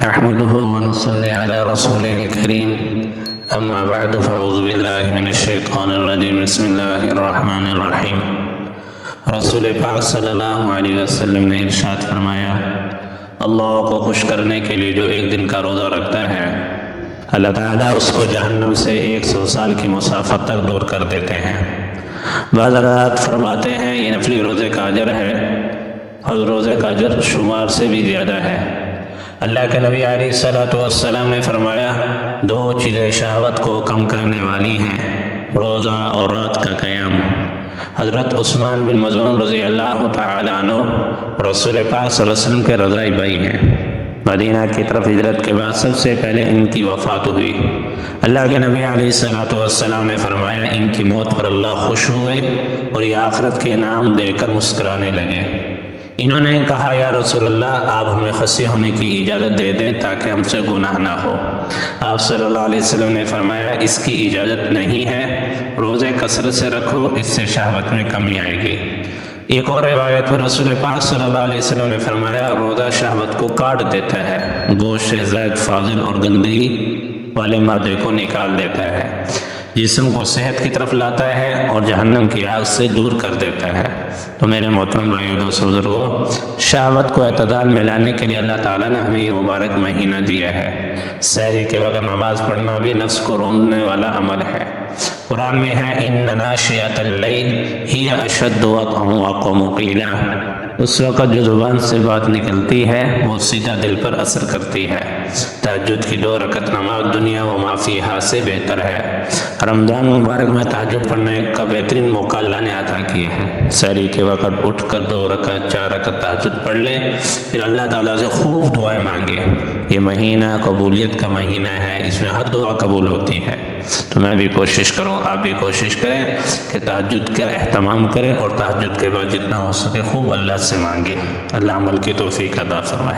نحمده ونصلي على رسوله الكريم اما بعد فاعوذ بالله من الشیطان الرجیم بسم اللہ الرحمن الرحیم۔ رسول پاک صلی اللہ علیہ وسلم نے ارشاد فرمایا، اللہ کو خوش کرنے کے لیے جو ایک دن کا روزہ رکھتا ہے اللہ تعالیٰ اس کو جہنم سے 100 سال کی مسافت تک دور کر دیتے ہیں۔ بعض حضرات فرماتے ہیں یہ نفلی روزے کا اجر ہے اور روزے کا اجر شمار سے بھی زیادہ ہے۔ اللہ کے نبی علیہ السلام نے فرمایا، دو چیزیں شہوت کو کم کرنے والی ہیں، روزہ اور رات کا قیام۔ حضرت عثمان بن مظعون رضی اللہ تعالیٰ عنہ رسول پاک صلی اللہ علیہ وسلم کے رضائی بھائی ہیں۔ مدینہ کی طرف ہجرت کے بعد سب سے پہلے ان کی وفات ہوئی۔ اللہ کے نبی علیہ السلام نے فرمایا ان کی موت پر اللہ خوش ہوئے اور یہ آخرت کے انعام دے کر مسکرانے لگے۔ انہوں نے کہا، یا رسول اللہ آپ ہمیں خصی ہونے کی اجازت دے دیں تاکہ ہم سے گناہ نہ ہو۔ آپ صلی اللہ علیہ وسلم نے فرمایا اس کی اجازت نہیں ہے، روزے کثرت سے رکھو، اس سے شہوت میں کمی آئے گی۔ ایک اور روایت میں رسول پاک صلی اللہ علیہ وسلم نے فرمایا، روزہ شہوت کو کاٹ دیتا ہے، گوشت سے زائد فاضل اور گندگی والے مادے کو نکال دیتا ہے، جسم کو صحت کی طرف لاتا ہے اور جہنم کی آگ سے دور کر دیتا ہے۔ تو میرے محترم بھائیو دوستو بزرگو، شہوت کو اعتدال میں لانے کے لیے اللہ تعالیٰ نے ہمیں یہ مبارک مہینہ دیا ہے۔ سحری کے وقت نماز پڑھنا بھی نفس کو روکنے والا عمل ہے۔ قرآن میں ہے، ان ناشئۃ اللیل ہی اشد وطئا واقوم قیلا، اس وقت جو زبان سے بات نکلتی ہے وہ سیدھا دل پر اثر کرتی ہے۔ تہجد کی 2 رکعت نماز دنیا و ما فیہا سے بہتر ہے۔ رمضان مبارک میں تہجد پڑھنے کا بہترین موقع اللہ نے عطا کیا ہے۔ سحری کے وقت اٹھ کر 2 رکعت 4 رکعت تہجد پڑھ لیں، پھر اللہ تعالیٰ سے خوب دعائیں مانگے۔ یہ مہینہ قبولیت کا مہینہ ہے، اس میں ہر دعا قبول ہوتی ہے۔ تو میں بھی کوشش کروں، آپ بھی کوشش کریں کہ تہجد کا اہتمام کریں اور تہجد کے بعد جتنا ہو سکے خوب اللہ سے مانگیں۔ اللہ عمل کی توفیق عطا فرمائے۔